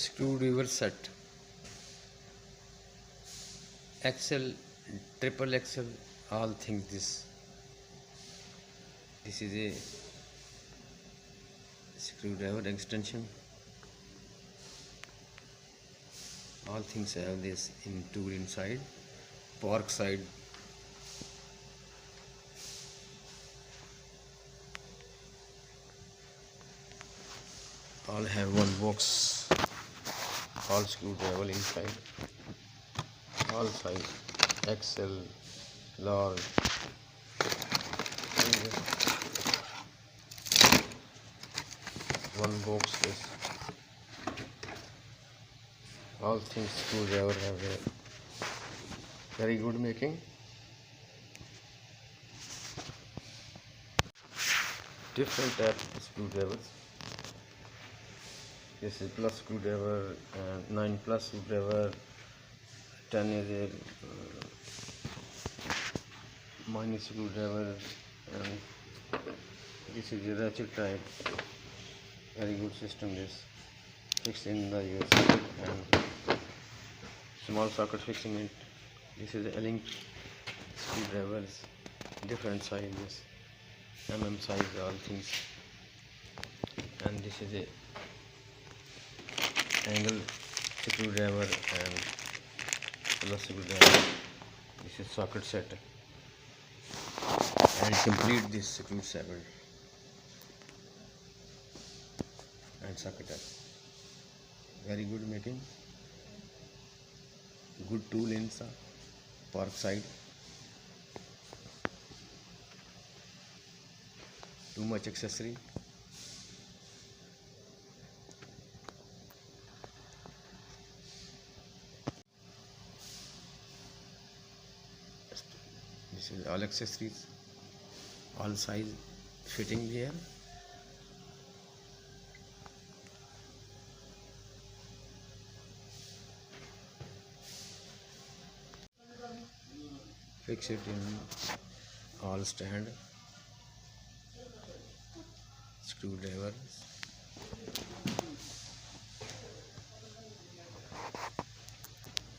screwdriver set, XL, triple XL, all things. This is a screwdriver extension. All things have this in tool inside. Pork side, all have one box. All screwdriver inside, all size, XL, large. One box is all things screwdriver have a very good making. Different type of screwdrivers. This is plus screwdriver, 9 plus screwdriver, 10 is a minus screwdriver, and this is a ratchet type. Very good system. This fixed in the US and small socket fixing it. This is a link screwdrivers, different sizes, size, all things. And this is a angle screwdriver and plus screwdriver. This is socket set and complete this screwdriver and socket up. Very good making, good tool inside, pork side. Too much accessory. This is all accessories, all size fitting here. Fix it in all stand, screwdrivers.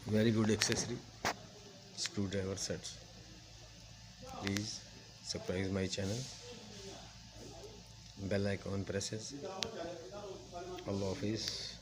Very good accessory, screwdriver sets. Please subscribe my channel, bell icon presses. Allah Hafiz.